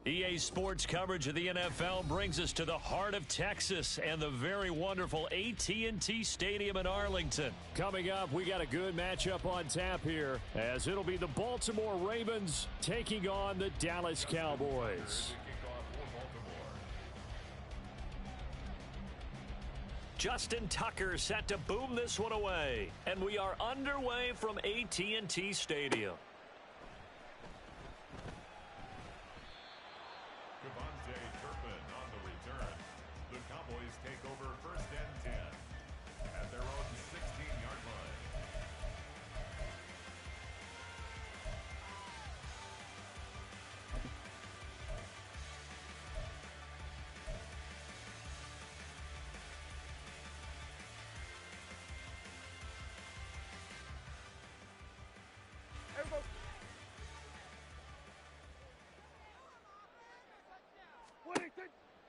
EA Sports coverage of the NFL brings us to the heart of Texas and the very wonderful AT&T Stadium in Arlington. Coming up, we got a good matchup on tap here, as it'll be the Baltimore Ravens taking on the Dallas Cowboys. Justin Tucker set to boom this one away, and we are underway from AT&T Stadium. On the return, the Cowboys take over 1st and 10 at their own 16-yard line.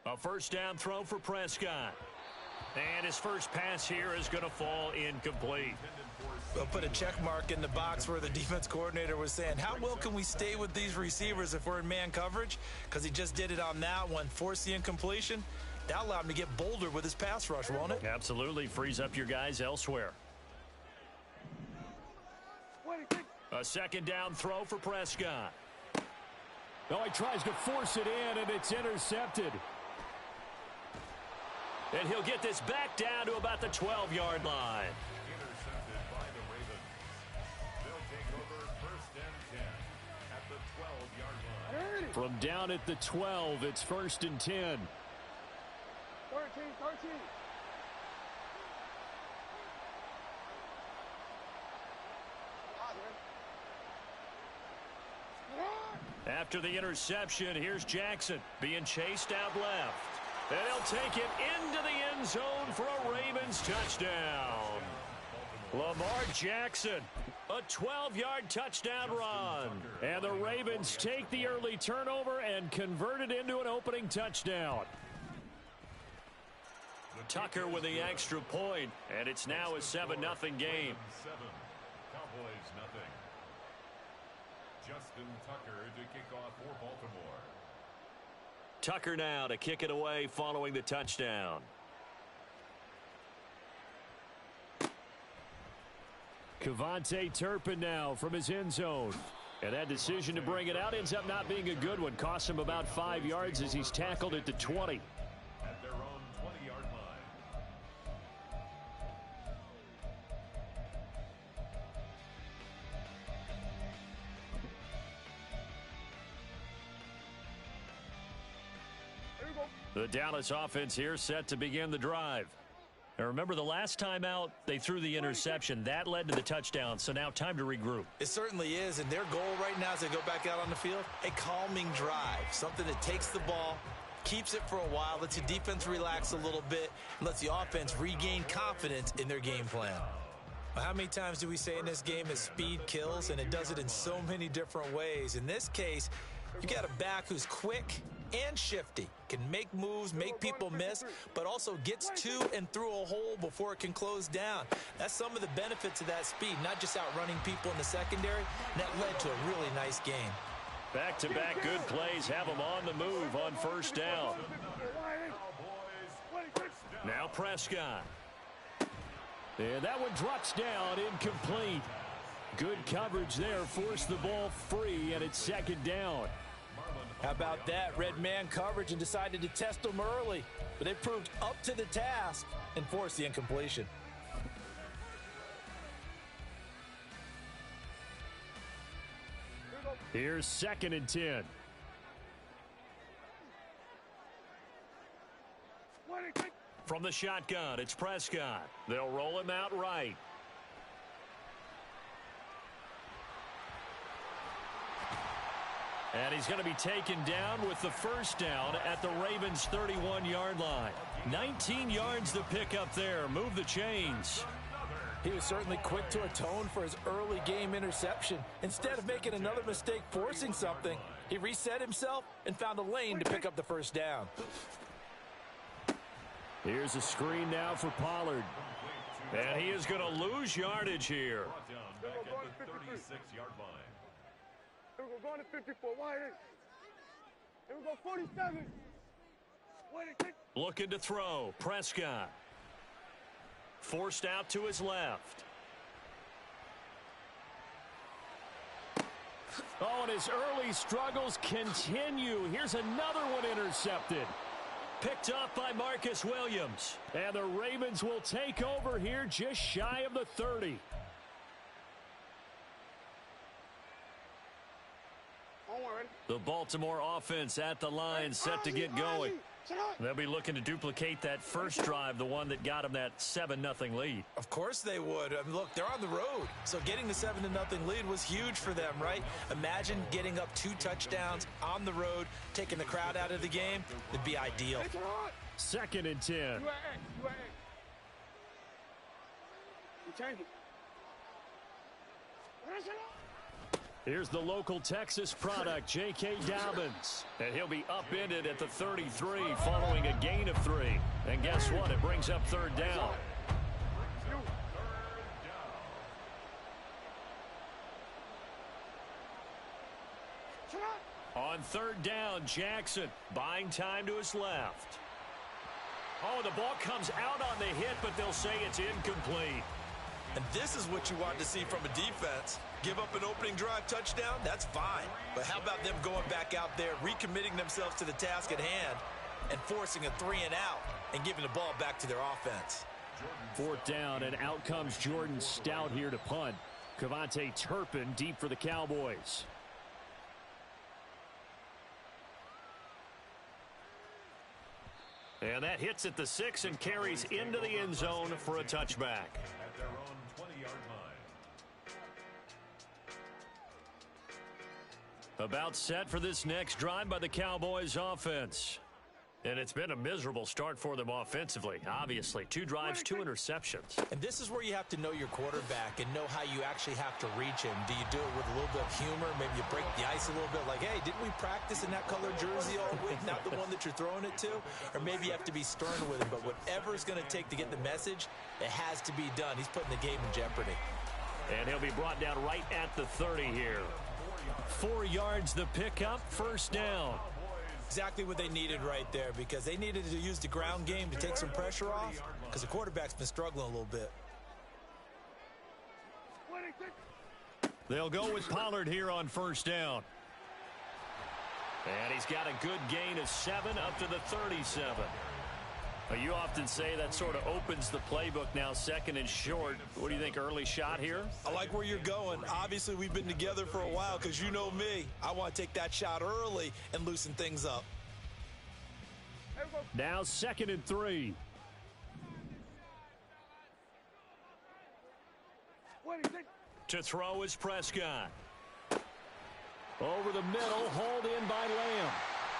A first down throw for Prescott. And his first pass here is going to fall incomplete. We'll put a check mark in the box where the defense coordinator was saying, how well can we stay with these receivers if we're in man coverage? Because he just did it on that one, forced the incompletion. That allowed him to get bolder with his pass rush, won't it? Absolutely. Frees up your guys elsewhere. A second down throw for Prescott. No, he tries to force it in, and it's intercepted. And he'll get this back down to about the 12-yard line. Intercepted by the Ravens. They'll take over 1st and 10 at the 12-yard line. From down at the 12, it's 1st and 10. 13. After the interception, here's Jackson being chased out left. And he'll take it into the end zone for a Ravens touchdown. Lamar Jackson, a 12-yard touchdown run. And the Ravens take the early turnover and convert it into an opening touchdown. Tucker with the extra point, and it's now a 7-0 game. 7, Cowboys nothing. Justin Tucker to kick off for Baltimore. Tucker now to kick it away following the touchdown. Kevontae Turpin now from his end zone. And that decision to bring it out ends up not being a good one. Cost him about 5 yards as he's tackled at the 20. At their own 20-yard line. The Dallas offense here set to begin the drive. Now remember, the last time out, they threw the interception. That led to the touchdown, so now time to regroup. It certainly is, and their goal right now as they go back out on the field, a calming drive, something that takes the ball, keeps it for a while, lets the defense relax a little bit, and lets the offense regain confidence in their game plan. How many times do we say in this game that speed kills, and it does it in so many different ways? In this case, you got a back who's quick and shifty, can make moves, make people miss, but also gets to and through a hole before it can close down. That's some of the benefits of that speed, not just outrunning people in the secondary. And that led to a really nice game. Back-to-back good plays have them on the move on first down. Now Prescott. And that one drops down, incomplete. Good coverage there, forced the ball free, and it's second down. How about that? Red man coverage and decided to test them early. But they proved up to the task and forced the incompletion. Here's 2nd and 10. From the shotgun, it's Prescott. They'll roll him out right. And he's going to be taken down with the first down at the Ravens' 31-yard line. 19 yards to pick up there. Move the chains. He was certainly quick to atone for his early game interception. Instead of making another mistake forcing something, he reset himself and found a lane to pick up the first down. Here's a screen now for Pollard. And he is going to lose yardage here. Back at the 36-yard line. Going to 54. Why? Here we go, 47. Looking to throw. Prescott. Forced out to his left. Oh, and his early struggles continue. Here's another one intercepted. Picked up by Marcus Williams. And the Ravens will take over here just shy of the 30. The Baltimore offense at the line set to get going. They'll be looking to duplicate that first drive, the one that got them that 7-0 lead. Of course they would. I mean, look, they're on the road. So getting the 7-0 lead was huge for them, right? Imagine getting up 2 touchdowns on the road, taking the crowd out of the game. It'd be ideal. 2nd and 10. Here's the local Texas product, J.K. Dobbins. And he'll be upended at the 33 following a gain of 3. And guess what? It brings up 3rd down. On 3rd down, Jackson buying time to his left. Oh, the ball comes out on the hit, but they'll say it's incomplete. And this is what you want to see from a defense. Give up an opening drive touchdown, that's fine. But how about them going back out there, recommitting themselves to the task at hand, and forcing a 3 and out, and giving the ball back to their offense. 4th down, and out comes Jordan Stout here to punt. Cavante Turpin deep for the Cowboys. And that hits at the 6 and carries into the end zone for a touchback. At their own 20-yard line. About set for this next drive by the Cowboys offense. And it's been a miserable start for them offensively. Obviously, 2 drives, 2 interceptions. And this is where you have to know your quarterback and know how you actually have to reach him. Do you do it with a little bit of humor? Maybe you break the ice a little bit like, hey, didn't we practice in that color jersey all week? Not the one that you're throwing it to? Or maybe you have to be stern with him. But whatever it's going to take to get the message, it has to be done. He's putting the game in jeopardy. And he'll be brought down right at the 30 here. 4 yards the pickup, 1st down. Exactly what they needed right there, because they needed to use the ground game to take some pressure off, because the quarterback's been struggling a little bit. They'll go with Pollard here on 1st down. And he's got a good gain of 7 up to the 37. You often say that sort of opens the playbook now, 2nd and short. What do you think, early shot here? I like where you're going. Obviously, we've been together for a while because you know me. I want to take that shot early and loosen things up. Now 2nd and 3. To throw is Prescott. Over the middle, hauled in by Lamb.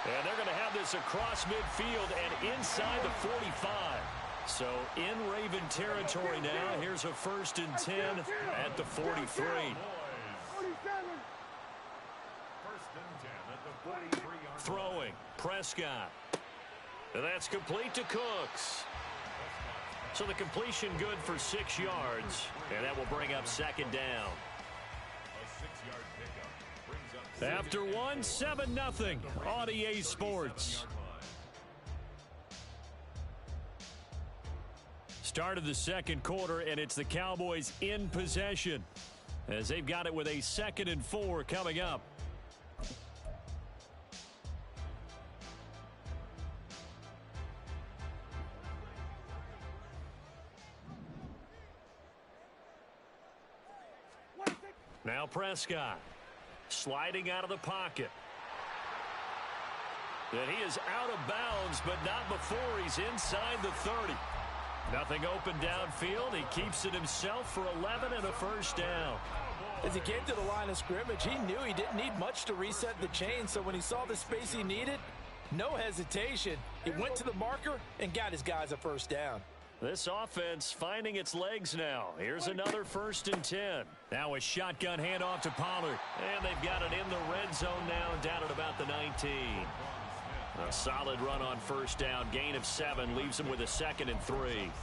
And they're going to have this across midfield and inside the 45. So in Raven territory now. Here's a 1st and 10 at the 43. 1st and 10 at the 43-yard Throwing, Prescott. And that's complete to Cooks. So the completion good for 6 yards. And that will bring up 2nd down. A 6-yard pickup. After 1, 7-0 on EA Sports. Start of the 2nd quarter, and it's the Cowboys in possession as they've got it with a 2nd and 4 coming up. Now Prescott. Sliding out of the pocket. And he is out of bounds, but not before he's inside the 30. Nothing open downfield. He keeps it himself for 11 and a 1st down. As he came to the line of scrimmage, he knew he didn't need much to reset the chain, so when he saw the space he needed, no hesitation. He went to the marker and got his guys a 1st down. This offense finding its legs now. Here's another 1st and 10. Now a shotgun handoff to Pollard. And they've got it in the red zone now, down at about the 19. A solid run on first down. Gain of 7 leaves him with a 2nd and 3.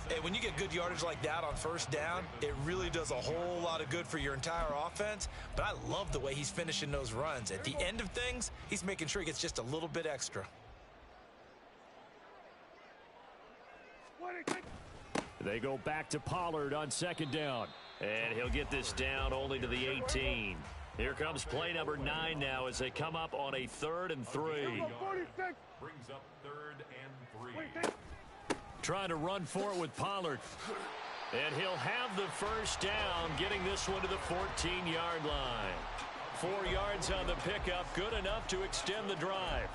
Hey, when you get good yardage like that on first down, it really does a whole lot of good for your entire offense. But I love the way he's finishing those runs. At the end of things, he's making sure he gets just a little bit extra. They go back to Pollard on 2nd down. And he'll get this down only to the 18. Here comes play number 9 now as they come up on a 3rd and 3. Brings up 3rd and 3. Trying to run for it with Pollard. And he'll have the first down, getting this one to the 14-yard line. 4 yards on the pickup, good enough to extend the drive.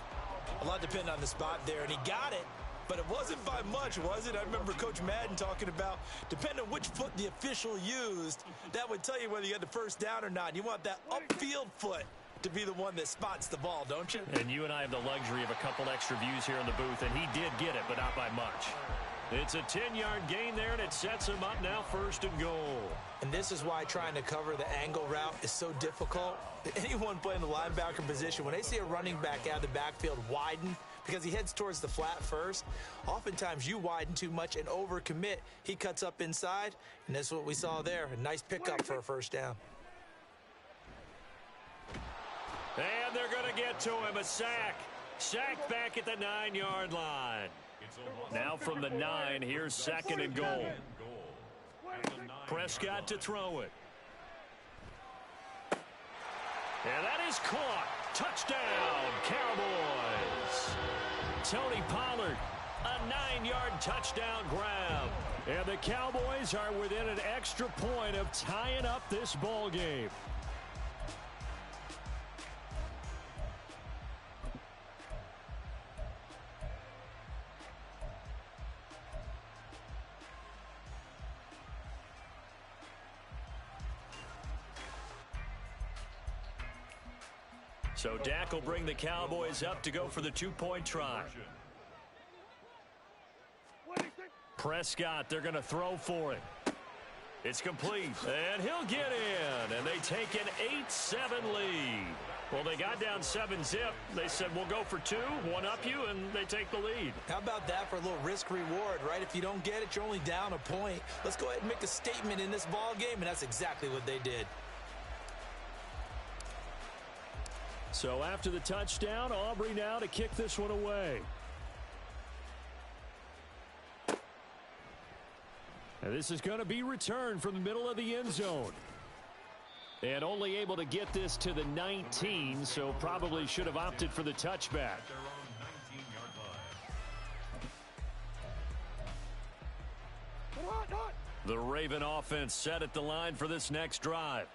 A lot depending on the spot there, and he got it. But it wasn't by much, was it? I remember Coach Madden talking about, depending on which foot the official used, that would tell you whether you had the first down or not. You want that upfield foot to be the one that spots the ball, don't you? And you and I have the luxury of a couple extra views here in the booth, and he did get it, but not by much. It's a 10-yard gain there, and it sets him up now 1st and goal. And this is why trying to cover the angle route is so difficult. Anyone playing the linebacker position, when they see a running back out of the backfield widen, because he heads towards the flat first, oftentimes you widen too much and overcommit. He cuts up inside, and that's what we saw there. A nice pickup for a first down. And they're going to get to him, a sack. Sack back at the 9-yard line. Now from the 9, here's 2nd and goal. Prescott to throw it. And that is caught. Touchdown, Cowboys. Tony Pollard, a 9-yard touchdown grab. And the Cowboys are within an extra point of tying up this ball game. So Dak will bring the Cowboys up to go for the 2-point try. Prescott, they're going to throw for it. It's complete, and he'll get in, and they take an 8-7 lead. Well, they got down 7-zip. They said, we'll go for 2, one up you, and they take the lead. How about that for a little risk-reward, right? If you don't get it, you're only down a point. Let's go ahead and make a statement in this ball game, and that's exactly what they did. So after the touchdown, Aubrey now to kick this one away. And this is going to be returned from the middle of the end zone. And only able to get this to the 19, so probably should have opted for the touchback. The Raven offense set at the line for this next drive.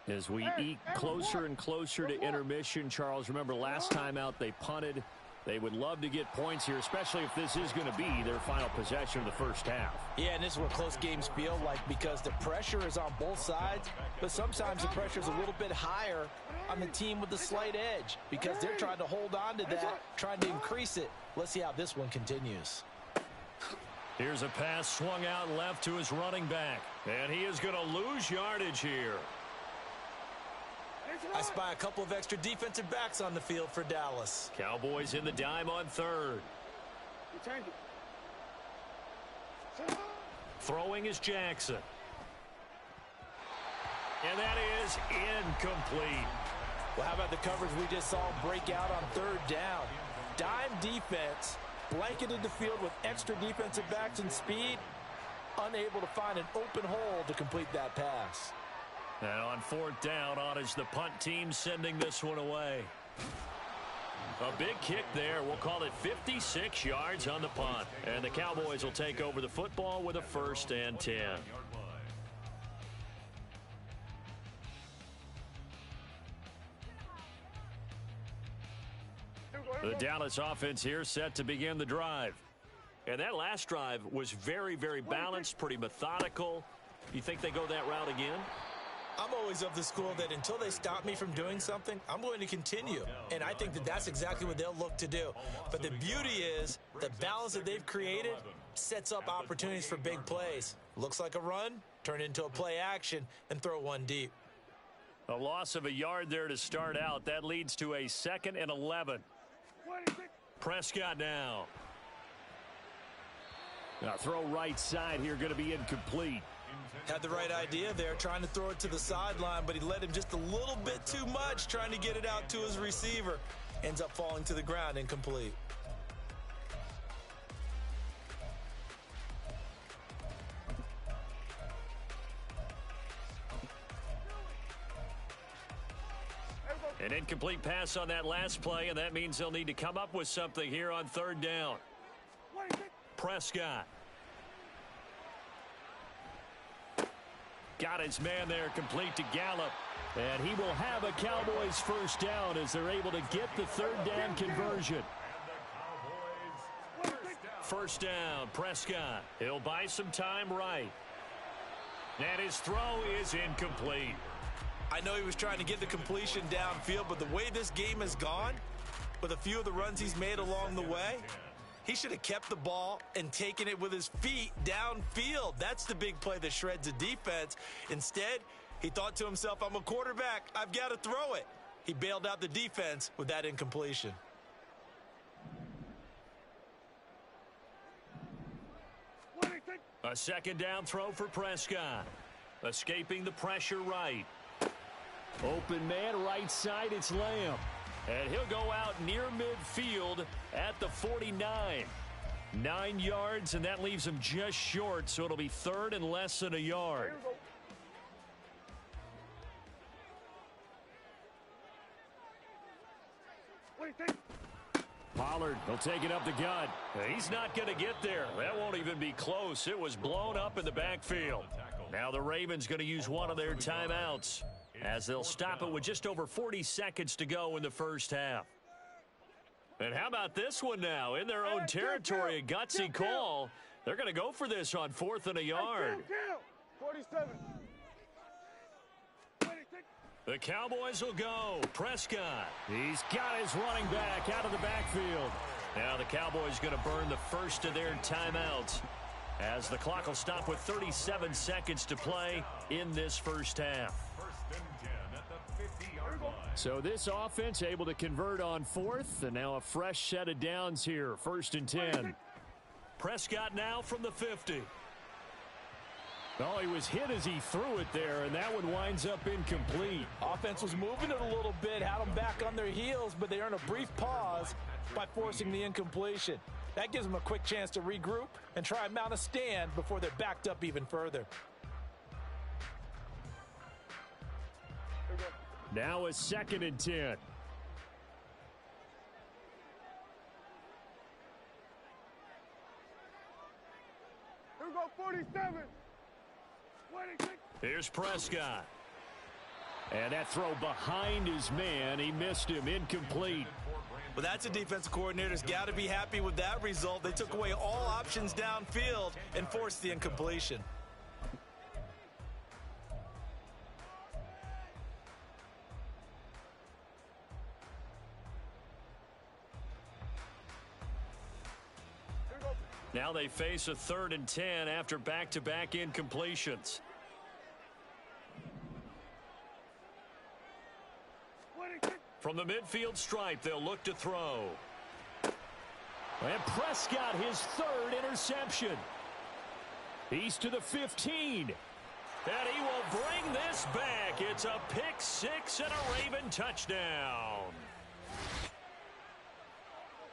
As we eke closer and closer to intermission, Charles, remember last time out they punted. They would love to get points here, especially if this is going to be their final possession of the first half. Yeah, and this is what close games feel like because the pressure is on both sides, but sometimes the pressure is a little bit higher on the team with the slight edge because they're trying to hold on to that, trying to increase it. Let's see how this one continues. Here's a pass swung out left to his running back, and he is going to lose yardage here. I spy a couple of extra defensive backs on the field for Dallas. Cowboys in the dime on 3rd. Throwing is Jackson. And that is incomplete. Well, how about the coverage we just saw break out on 3rd down? Dime defense, blanketed the field with extra defensive backs and speed, unable to find an open hole to complete that pass. And on 4th down, on is the punt team sending this one away. A big kick there. We'll call it 56 yards on the punt. And the Cowboys will take over the football with a 1st and 10. The Dallas offense here set to begin the drive. And that last drive was very, very balanced, pretty methodical. You think they go that route again? I'm always of the school that until they stop me from doing something, I'm going to continue. And I think that that's exactly what they'll look to do. But the beauty is the balance that they've created sets up opportunities for big plays. Looks like a run, turn it into a play action, and throw one deep. A loss of a yard there to start out. That leads to a 2nd and 11. Prescott now. Now throw right side here, going to be incomplete. Had the right idea there, trying to throw it to the sideline, but he let him just a little bit too much, trying to get it out to his receiver. Ends up falling to the ground, incomplete. An incomplete pass on that last play, and that means they'll need to come up with something here on third down. Prescott. Got his man there, complete to Gallup. And he will have a Cowboys first down as they're able to get the third down conversion. First down, Prescott. He'll buy some time right. And his throw is incomplete. I know he was trying to get the completion downfield, but the way this game has gone, with a few of the runs he's made along the way, he should have kept the ball and taken it with his feet downfield. That's the big play that shreds the defense. Instead, he thought to himself, I'm a quarterback. I've got to throw it. He bailed out the defense with that incompletion. A second down throw for Prescott. Escaping the pressure right. Open man, right side, it's Lamb. And he'll go out near midfield at the 49. 9 yards, and that leaves him just short, so it'll be third and less than a yard. Pollard, he'll take it up the gut. He's not going to get there. That won't even be close. It was blown up in the backfield. Now the Ravens going to use one of their timeouts, as they'll stop it with just over 40 seconds to go in the first half. And how about this one now? In their own territory, a gutsy call. They're going to go for this on 4th and a yard. 47. The Cowboys will go. Prescott. He's got his running back out of the backfield. Now the Cowboys going to burn the first of their timeouts, as the clock will stop with 37 seconds to play in this first half. So this offense able to convert on 4th, and now a fresh set of downs here, 1st and 10. Prescott now from the 50. Oh, he was hit as he threw it there, and that one winds up incomplete. Offense was moving it a little bit, had them back on their heels, but they earned a brief pause by forcing the incompletion. That gives them a quick chance to regroup and try and mount a stand before they're backed up even further. Now a 2nd and 10. Here we go, 47. 26. Here's Prescott. And that throw behind his man, he missed him, incomplete. Well, that's a defensive coordinator's got to be happy with that result. They took away all options downfield and forced the incompletion. Now they face a 3rd and 10 after back-to-back incompletions. From the midfield stripe, they'll look to throw. And Prescott, his 3rd interception. He's to the 15. And he will bring this back. It's a pick 6 and a Raven touchdown.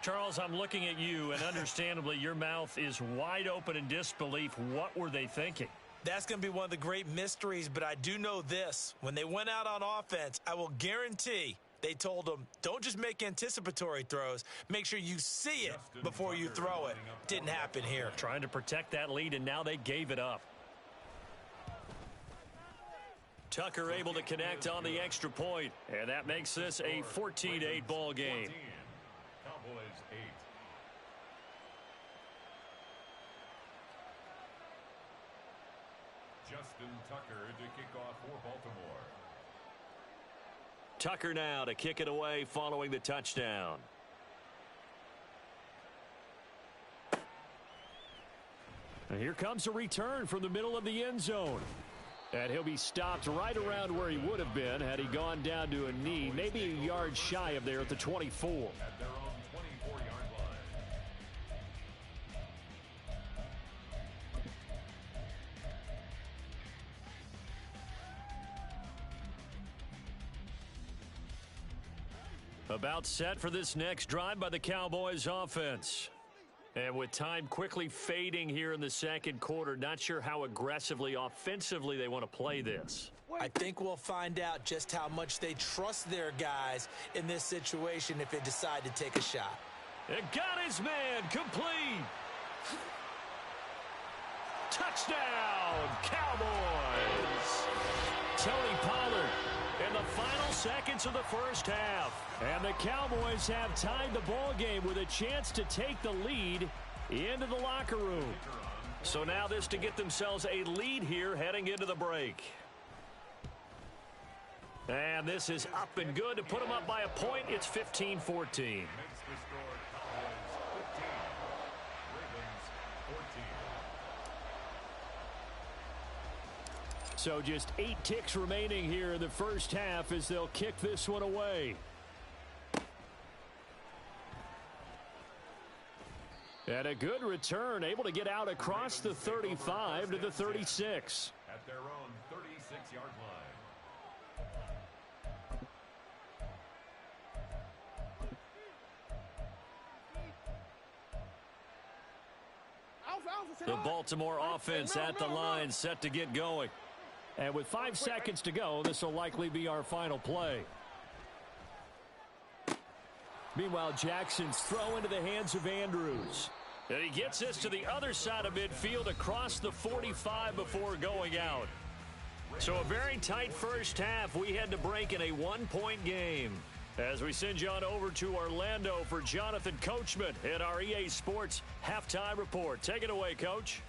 Charles, I'm looking at you, and understandably, your mouth is wide open in disbelief. What were they thinking? That's going to be one of the great mysteries, but I do know this. When they went out on offense, I will guarantee they told them, don't just make anticipatory throws. Make sure you see it before you throw it. Didn't happen here. Trying to protect that lead, and now they gave it up. Tucker able to connect on the extra point, and that makes this a 14-8 ball game. Cowboys 8. Justin Tucker to kick off for Baltimore. Tucker now to kick it away following the touchdown. And here comes a return from the middle of the end zone. And he'll be stopped right around where he would have been had he gone down to a knee, maybe a yard shy of there at the 24. At their own 24-yard line. About set for this next drive by the Cowboys offense. And with time quickly fading here in the second quarter, not sure how aggressively, offensively they want to play this. I think we'll find out just how much they trust their guys in this situation if they decide to take a shot. It got his man complete. Touchdown, Cowboys. Tony Pollard in the final seconds of the first half. And the Cowboys have tied the ball game with a chance to take the lead into the locker room. So now this to get themselves a lead here heading into the break. And this is up and good to put them up by a point. It's 15-14. So just 8 ticks remaining here in the first half as they'll kick this one away. And a good return, able to get out across the 35 to the 36. At their own 36-yard line. The Baltimore offense at the line, set to get going. And with 5 seconds to go, this will likely be our final play. Meanwhile, Jackson's throw into the hands of Andrews. And he gets this to the other side of midfield across the 45 before going out. So a very tight first half. We had to break in a 1-point game. As we send you on over to Orlando for Jonathan Coachman in our EA Sports Halftime Report. Take it away, Coach.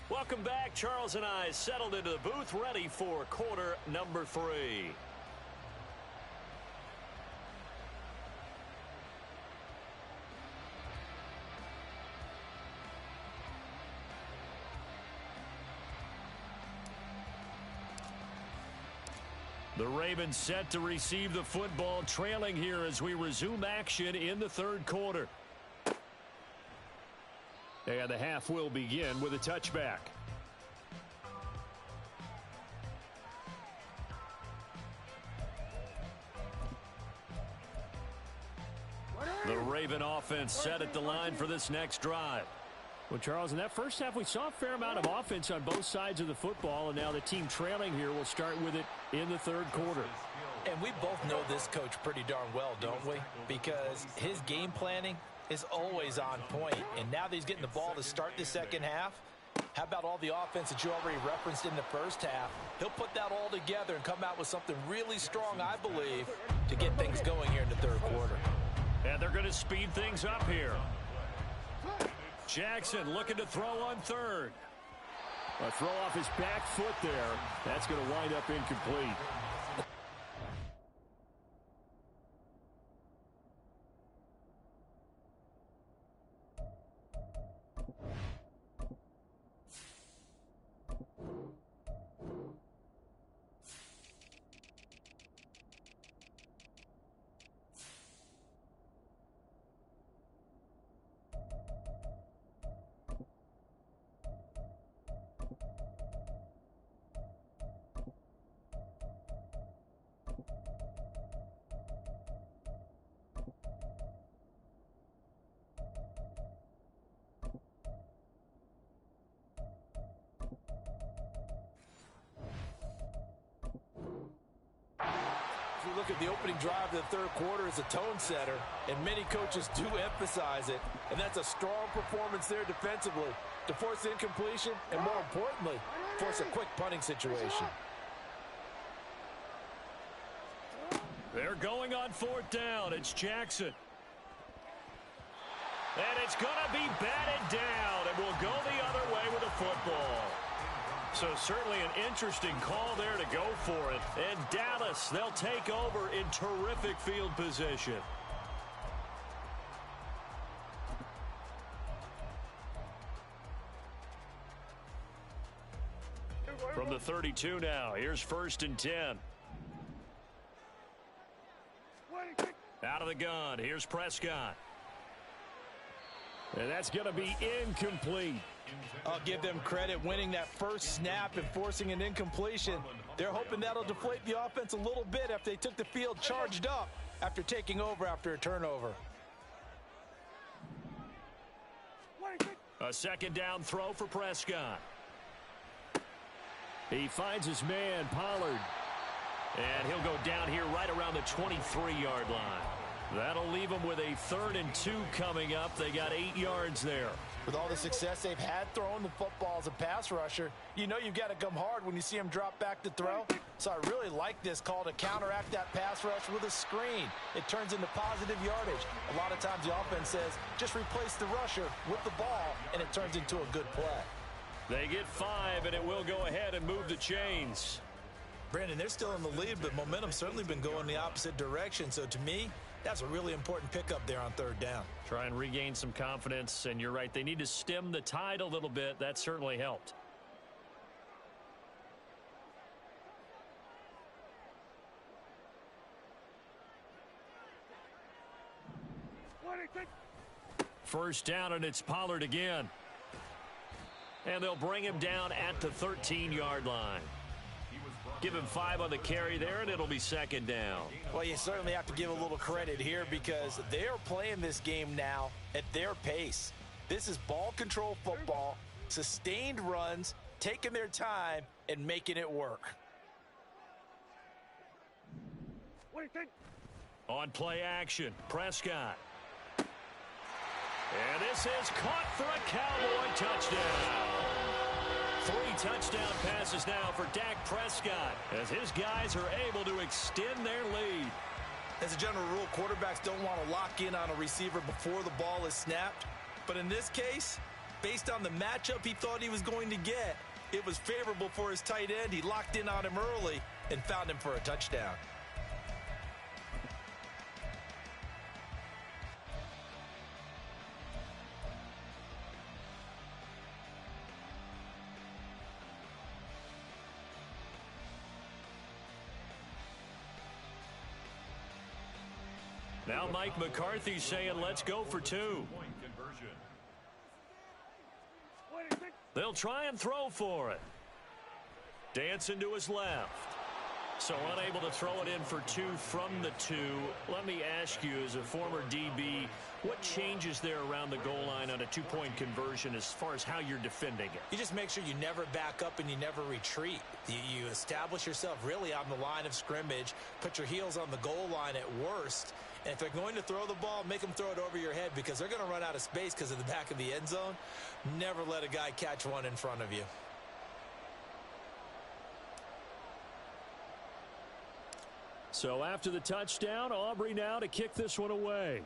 Welcome back. Charles and I settled into the booth, ready for quarter number 3. The Ravens set to receive the football, trailing here as we resume action in the third quarter. And the half will begin with a touchback. The Raven offense set at the line for this next drive. Well, Charles, in that first half, we saw a fair amount of offense on both sides of the football, and now the team trailing here will start with it in the third quarter. And we both know this coach pretty darn well, don't we? Because his game planning is always on point, and now that he's getting the ball to start the second half, how about all the offense that you already referenced in the first half? He'll put that all together and come out with something really strong, I believe, to get things going here in the third quarter. And they're going to speed things up here. Jackson looking to throw on third. A throw off his back foot there. That's going to wind up incomplete. If you look at the opening drive of the third quarter as a tone setter, and many coaches do emphasize it, and that's a strong performance there defensively to force incompletion and, more importantly, force a quick punting situation. They're going on fourth down. It's Jackson. And it's going to be batted down, and we'll go the other way with the football. So certainly an interesting call there to go for it. And Dallas, they'll take over in terrific field position. From the 32 now, here's 1st and 10. Out of the gun, here's Prescott. And that's going to be incomplete. I'll give them credit winning that first snap and forcing an incompletion. They're hoping that'll deflate the offense a little bit after they took the field charged up after taking over after a turnover. A second down throw for Prescott. He finds his man, Pollard. And he'll go down here right around the 23-yard line. That'll leave them with a 3rd and 2 coming up. They got 8 yards there. With all the success they've had throwing the football as a pass rusher, you know you've got to come hard when you see him drop back to throw. So I really like this call to counteract that pass rush with a screen. It turns into positive yardage. A lot of times the offense says, just replace the rusher with the ball, and it turns into a good play. They get 5, and it will go ahead and move the chains. Brandon, they're still in the lead, but momentum's certainly been going the opposite direction. So to me, that's a really important pickup there on 3rd down. Try and regain some confidence, and you're right. They need to stem the tide a little bit. That certainly helped. First down, and it's Pollard again. And they'll bring him down at the 13-yard line. Give him 5 on the carry there, and it'll be 2nd down. Well, you certainly have to give a little credit here because they are playing this game now at their pace. This is ball control football, sustained runs, taking their time, and making it work. On play action, Prescott. And this is caught for a Cowboy touchdown. 3 touchdown passes now for Dak Prescott as his guys are able to extend their lead. As a general rule, quarterbacks don't want to lock in on a receiver before the ball is snapped. But in this case, based on the matchup he thought he was going to get, it was favorable for his tight end. He locked in on him early and found him for a touchdown. Now Mike McCarthy's saying, let's go for 2. They'll try and throw for it. Dancing to his left. So unable to throw it in for 2 from the 2. Let me ask you, as a former DB, what changes there around the goal line on a 2-point conversion as far as how you're defending it? You just make sure you never back up and you never retreat. You establish yourself really on the line of scrimmage, put your heels on the goal line at worst, and if they're going to throw the ball, make them throw it over your head because they're going to run out of space because of the back of the end zone. Never let a guy catch one in front of you. So after the touchdown, Aubrey now to kick this one away.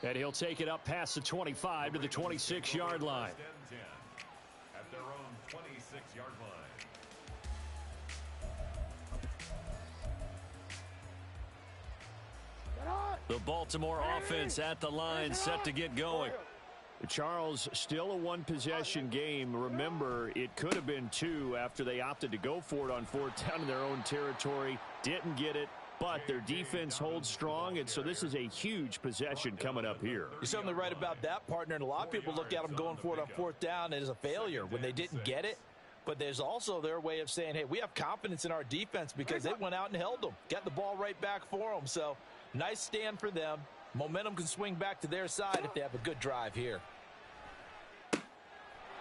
And he'll take it up past the 25 to the 26-yard line. At their own 26-yard line. The Baltimore offense at the line, set to get going. Charles, still a one-possession game. Remember, it could have been 2 after they opted to go for it on 4th down in their own territory. Didn't get it, but their defense holds strong, and so this is a huge possession coming up here. You're certainly right about that, partner, and a lot of people look at them going for it on 4th down as a failure when they didn't get it. But there's also their way of saying, hey, we have confidence in our defense because they went out and held them, got the ball right back for them. So nice stand for them. Momentum can swing back to their side if they have a good drive here.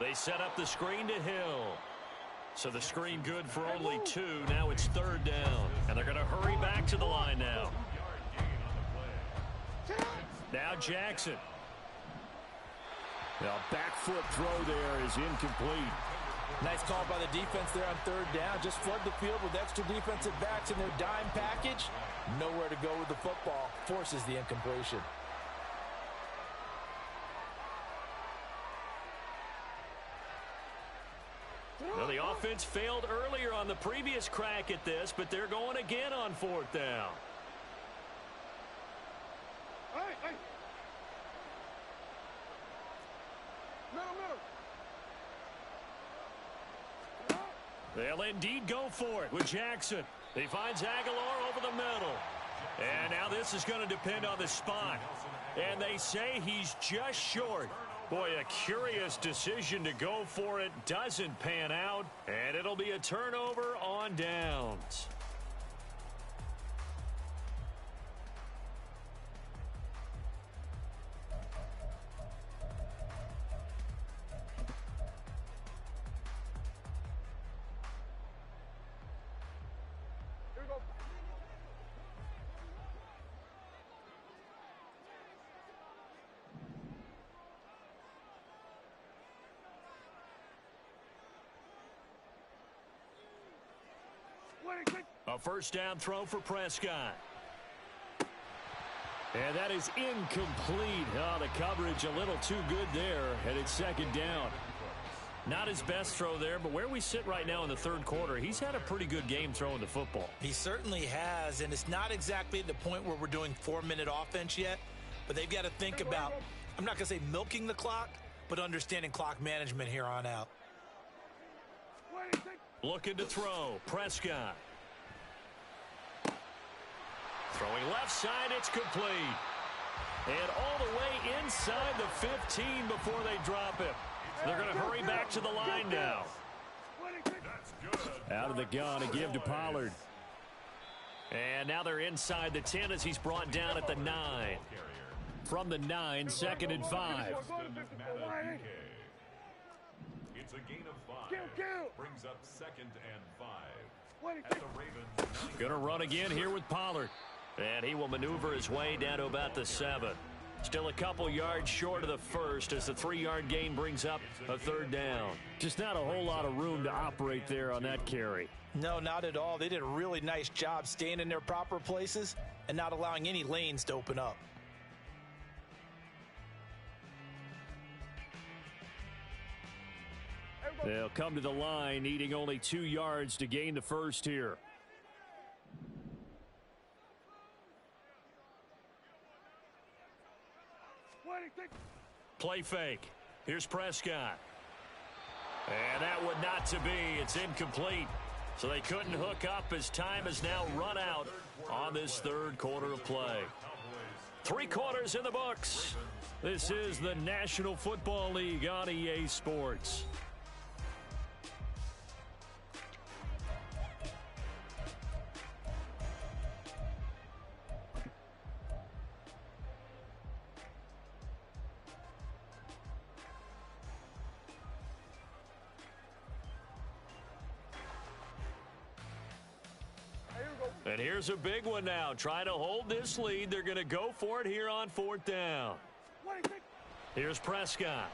They set up the screen to Hill. So the screen good for only 2. Now it's 3rd down. And they're going to hurry back to the line now. Now Jackson. The back foot throw there is incomplete. Nice call by the defense there on 3rd down. Just flood the field with extra defensive backs in their dime package. Nowhere to go with the football. Forces the incompletion. Well, the offense failed earlier on the previous crack at this, but they're going again on 4th down. Hey. Middle. They'll indeed go for it with Jackson. He finds Aguilar over the middle. And now this is going to depend on the spot. And they say he's just short. Boy, a curious decision to go for it. Doesn't pan out. And it'll be a turnover on downs. Here we go. A first down throw for Prescott. And that is incomplete. Oh, the coverage a little too good there, and it's second down. Not his best throw there, but where we sit right now in the third quarter, he's had a pretty good game throwing the football. He certainly has, and it's not exactly the point where we're doing 4-minute offense yet, but they've got to think about, I'm not going to say milking the clock, but understanding clock management here on out. Looking to throw. Prescott. Throwing left side, it's complete. And all the way inside the 15 before they drop it. They're going to hurry back to the line now. Out of the gun, a give to Pollard. And now they're inside the 10 as he's brought down at the 9. From the 9, 2nd and 5. It's a gain of 5. Brings up 2nd and 5. At the Ravens. Going to run again here with Pollard. And he will maneuver his way down to about the 7. Still a couple yards short of the first as the 3-yard gain brings up a third down. Just not a whole lot of room to operate there on that carry. No, not at all. They did a really nice job staying in their proper places and not allowing any lanes to open up. They'll come to the line, needing only 2 yards to gain the first here. Play fake. Here's Prescott. And that would not to be. It's incomplete. So they couldn't hook up as time has now run out on this third quarter of play. 3 quarters in the books. This is the National Football League on EA Sports. And here's a big one now. Trying to hold this lead. They're going to go for it here on 4th down. Here's Prescott.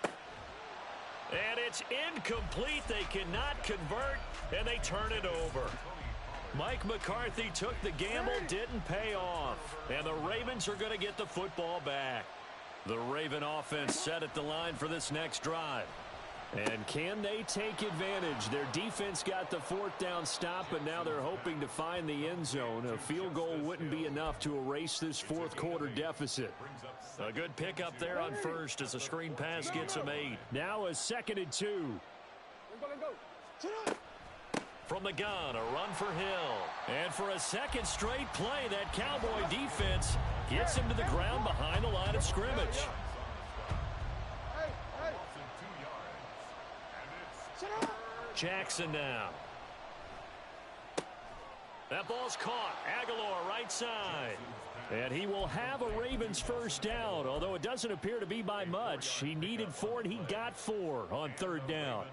And it's incomplete. They cannot convert, and they turn it over. Mike McCarthy took the gamble, didn't pay off. And the Ravens are going to get the football back. The Raven offense set at the line for this next drive. And can they take advantage? Their defense got the 4th down stop, and now they're hoping to find the end zone. A field goal wouldn't be enough to erase this 4th quarter deficit. A good pickup there on first as a screen pass gets them 8. Now a 2nd and 2. From the gun, a run for Hill. And for a second straight play, that Cowboy defense gets him to the ground behind the line of scrimmage. Jackson now. That ball's caught. Aguilar right side. And he will have a Ravens first down, although it doesn't appear to be by much. He needed 4, and he got 4 on 3rd down.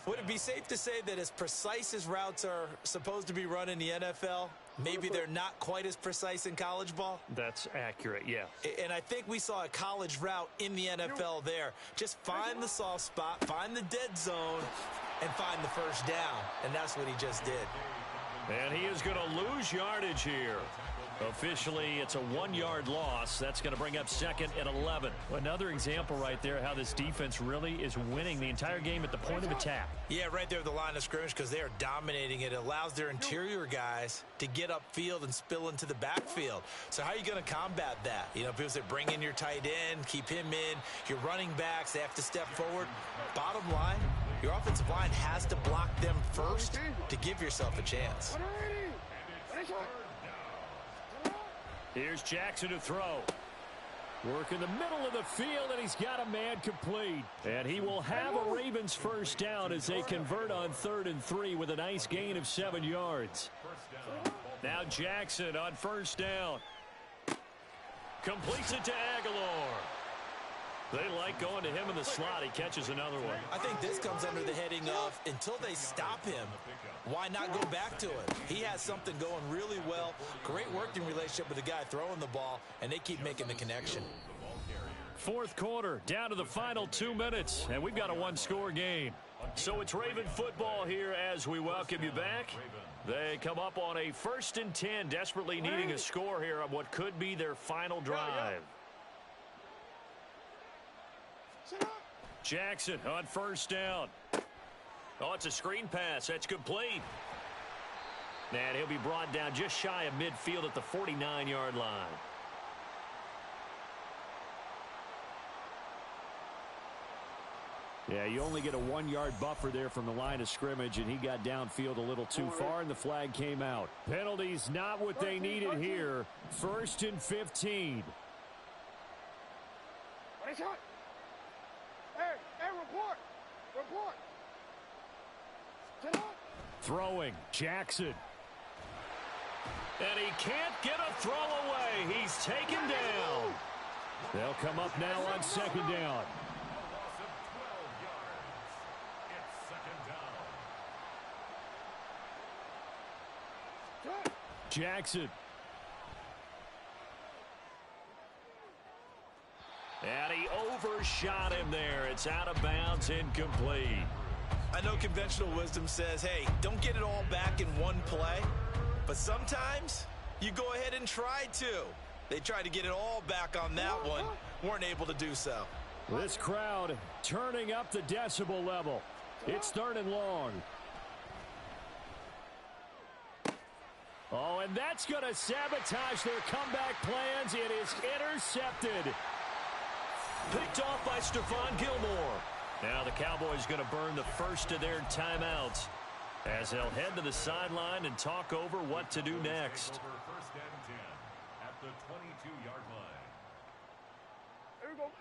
Would it be safe to say that as precise as routes are supposed to be run in the NFL, maybe they're not quite as precise in college ball? That's accurate, yeah. And I think we saw a college route in the NFL there. Just find the soft spot, find the dead zone, and find the first down. And that's what he just did. And he is going to lose yardage here. Officially, it's a 1-yard loss. That's going to bring up 2nd and 11. Another example right there how this defense really is winning the entire game at the point of attack. Yeah, right there at the line of scrimmage because they are dominating it. It allows their interior guys to get upfield and spill into the backfield. So how are you going to combat that? You know, people say bring in your tight end, keep him in. Your running backs, they have to step forward. Bottom line, your offensive line has to block them first to give yourself a chance. Here's Jackson to throw. Work in the middle of the field, and he's got a man complete. And he will have a Ravens first down as they convert on 3rd and 3 with a nice gain of 7 yards. Now Jackson on first down. Completes it to Aguilar. They like going to him in the slot. He catches another one. I think this comes under the heading of until they stop him, why not go back to it? He has something going really well. Great working relationship with the guy throwing the ball, and they keep making the connection. Fourth quarter, down to the final 2 minutes, and we've got a one-score game. So it's Raven football here as we welcome you back. They come up on a 1st and 10, desperately needing a score here on what could be their final drive. Jackson on first down. Oh, it's a screen pass. That's complete. And he'll be brought down just shy of midfield at the 49-yard line. Yeah, you only get a 1-yard buffer there from the line of scrimmage, and he got downfield a little too far, and the flag came out. Penalties not what they needed here. 1st and 15. Hey, report. Throwing, Jackson. And he can't get a throw away. He's taken down. They'll come up now on 2nd down. Jackson. And he overshot him there. It's out of bounds, incomplete. I know conventional wisdom says, hey, don't get it all back in one play. But sometimes you go ahead and try to. They tried to get it all back on that one. Weren't able to do so. This crowd turning up the decibel level. It's 3rd and long. Oh, and that's going to sabotage their comeback plans. It is intercepted. Picked off by Stephon Gilmore. Now the Cowboys going to burn the first of their timeouts as they'll head to the sideline and talk over what to do next. 1st and 10 at the 22-yard line. Here we go.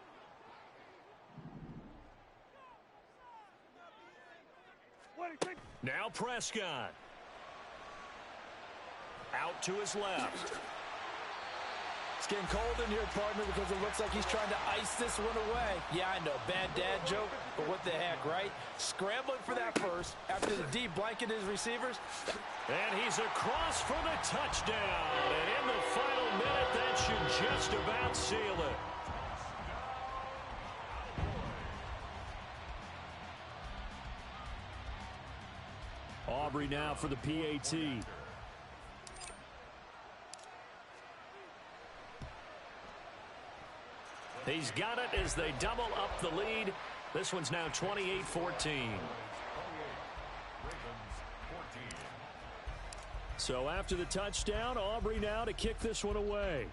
Now Prescott. Out to his left. It's getting cold in here, partner, because it looks like he's trying to ice this one away. Yeah, I know, bad dad joke, but what the heck, right? Scrambling for that first after the D blanket his receivers. And he's across for the touchdown. And in the final minute, that should just about seal it. Aubrey now for the PAT. He's got it as they double up the lead. This one's now 28-14. So after the touchdown, Aubrey now to kick this one away.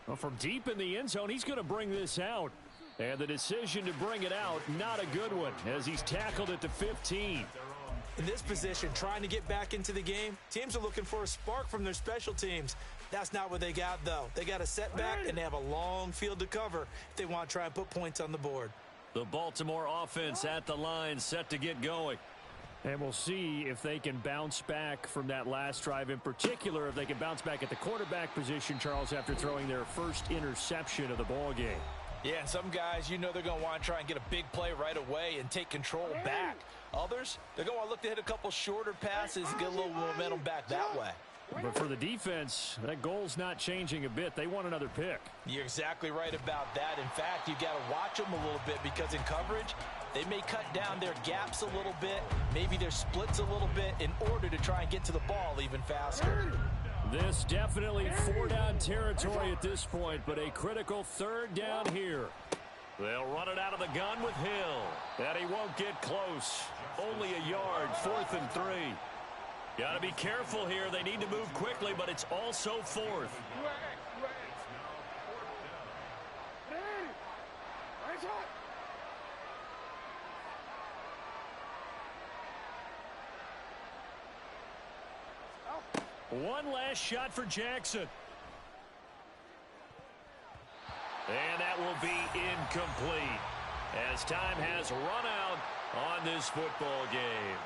Well, from deep in the end zone, he's going to bring this out. And the decision to bring it out, not a good one, as he's tackled at the 15. In this position, trying to get back into the game, teams are looking for a spark from their special teams. That's not what they got, though. They got a setback, and they have a long field to cover if they want to try and put points on the board. The Baltimore offense at the line, set to get going. And we'll see if they can bounce back from that last drive, in particular, if they can bounce back at the quarterback position, Charles, after throwing their first interception of the ball game. Yeah, and some guys, you know they're going to want to try and get a big play right away and take control back. Others, they're going to want to look to hit a couple shorter passes and get a little momentum back that way. But for the defense, that goal's not changing a bit. They want another pick. You're exactly right about that. In fact, you got to watch them a little bit because in coverage, they may cut down their gaps a little bit, maybe their splits a little bit in order to try and get to the ball even faster. This definitely 4-down territory at this point, but a critical 3rd down here. They'll run it out of the gun with Hill. And he won't get close. Only a yard, 4th and 3. Got to be careful here. They need to move quickly, but it's also 4th. One last shot for Jackson. And that will be incomplete as time has run out on this football game.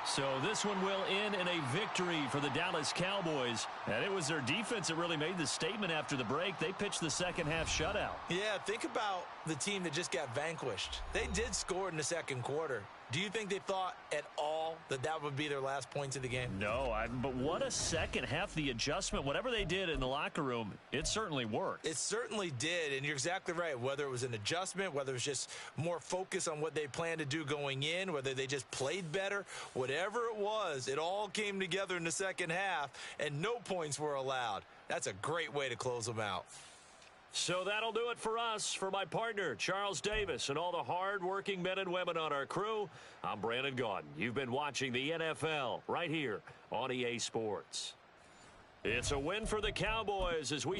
So this one will end in a victory for the Dallas Cowboys. And it was their defense that really made the statement after the break. They pitched the second half shutout. Yeah, think about the team that just got vanquished. They did score in the second quarter. Do you think they thought at all that that would be their last points of the game? No, but what a second half. The adjustment, whatever they did in the locker room, it certainly worked. It certainly did, and you're exactly right. Whether it was an adjustment, whether it was just more focus on what they planned to do going in, whether they just played better, whatever it was, it all came together in the second half, and no points were allowed. That's a great way to close them out. So that'll do it for us. For my partner, Charles Davis, and all the hard-working men and women on our crew, I'm Brandon Gaudin. You've been watching the NFL right here on EA Sports. It's a win for the Cowboys as we...